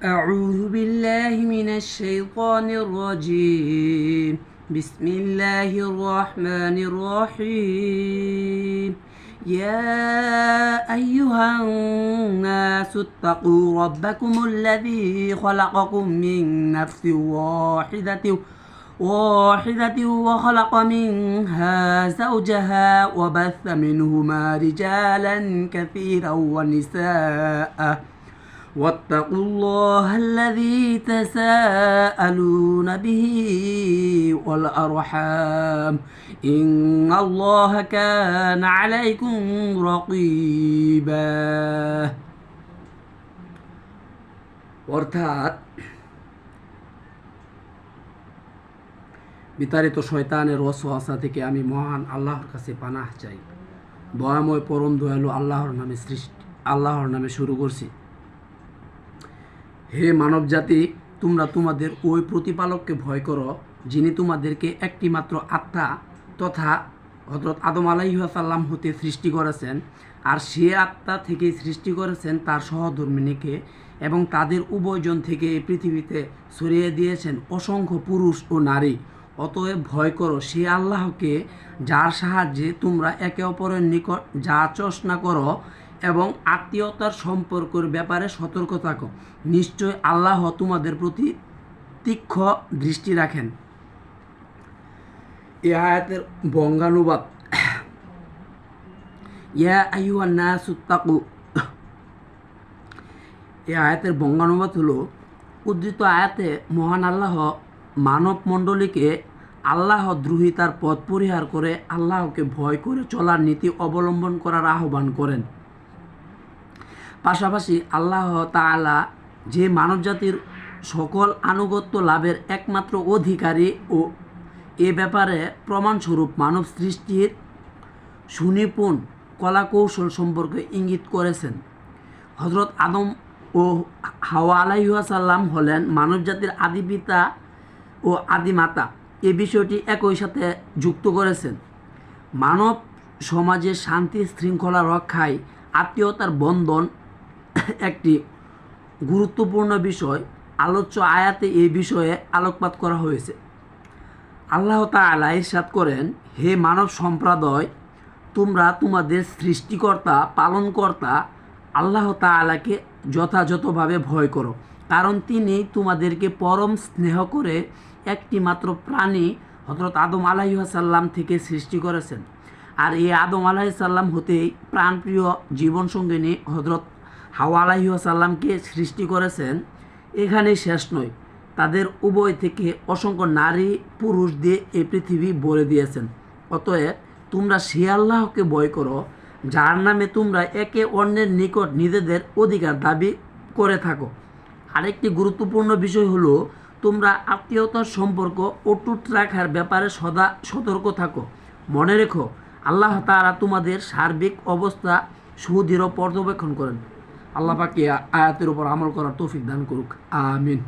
أعوذ بالله من الشيطان الرجيم. بسم الله الرحمن الرحيم. يا أيها الناس اتقوا ربكم الذي خلقكم من نفس واحدة وخلق منها زوجها وبث منهما رجالا كثيرا ونساء واتقوا الله الذي تساءلون به والأرحام إن الله كان عليكم رقيبا। অর্থাৎ বিতাড়িত শয়তানের ওয়াসওয়াসা থেকে আমি মহান আল্লাহর কাছে পানাহ চাই। দয়াময় পরম দয়ালু আল্লাহর নামে শুরু করছি। হে মানব জাতি, তোমরা তোমাদের ওই প্রতিপালককে ভয় করো যিনি তোমাদেরকে একটি মাত্র আত্মা তথা হযরত আদম আলাইহিস সালাম হতে সৃষ্টি করেছেন, আর সে আত্মা থেকেই সৃষ্টি করেছেন তার সহধর্মিণীকে এবং তাদের উভয়জন থেকে এই পৃথিবীতে ছড়িয়ে দিয়েছেন অসংখ্য পুরুষ ও নারী। অতএব ভয় করো সে আল্লাহকে যার সাহায্যে তোমরা একে অপরের নিকট যাচস না করো এবং আত্মীয়তার সম্পর্কের ব্যাপারে সতর্ক থাকো। নিশ্চয় আল্লাহ তোমাদের প্রতি তীক্ষ্ণ দৃষ্টি রাখেন। এই আয়াতের বঙ্গানুবাদ, ইয়া আইয়ুহান নাসু তাকু। এই আয়াতের বঙ্গানুবাদ হলো, উদ্ধৃত আয়াতে মহান আল্লাহ মানব মণ্ডলীকে আল্লাহ দ্রোহিতার পথ পরিহার করে আল্লাহকে ভয় করে চলার নীতি অবলম্বন করার আহ্বান করেন। পাশাপাশি আল্লাহ তাআলা যে মানবজাতির সকল আনুগত্য লাভের একমাত্র অধিকারী ও এ ব্যাপারে প্রমাণস্বরূপ মানব সৃষ্টির সুনিপুণ কলাকৌশল সম্পর্কে ইঙ্গিত করেছেন। হযরত আদম ও হাওয়া আলাইহিস সালাম হলেন মানবজাতির আদি পিতা ও আদি মাতা। এ বিষয়টি একই সাথে যুক্ত করেছেন। মানব সমাজে শান্তি শৃঙ্খলা রক্ষায় আত্মীয়তার বন্ধন একটি গুরুত্বপূর্ণ বিষয়। আলোচ্য আয়াতে এই বিষয়ে আলোকপাত করা হয়েছে। আল্লাহ তাআলা ইরশাদ করেন, হে মানব সম্প্রদায়, তোমরা তোমাদের সৃষ্টিকর্তা পালনকর্তা আল্লাহ তাআলাকে যথাযথভাবে ভয় করো, কারণ তিনি তোমাদেরকে পরম স্নেহ করে একটি মাত্র প্রাণী হযরত আদম আলাইহিস সালাম থেকে সৃষ্টি করেছেন। আর এই আদম আলাইহিস সালাম হতেই প্রাণপ্রিয় জীবনসঙ্গিনী হযরত হাওয়া আলাইহিস সালামকে সৃষ্টি করেছেন। এখানেই শেষ নয়, তাদের উভয় থেকে অসংখ্য নারী পুরুষ দিয়ে এই পৃথিবী ভরে দিয়েছেন। অতএব তোমরা সে আল্লাহকে ভয় করো যার নামে তোমরা একে অন্যের নিকট নিজেদের অধিকার দাবি করে থাকো। আরেকটি গুরুত্বপূর্ণ বিষয় হলো, তোমরা আত্মীয়তার সম্পর্ক অটুট রাখার ব্যাপারে সদা সতর্ক থাকো। মনে রেখো, আল্লাহ তাআলা তোমাদের সার্বিক অবস্থা সুদৃঢ় পর্যবেক্ষণ করেন। আল্লাহ পাক এই আয়াতের উপর আমল করার তৌফিক দান করুক। আমিন।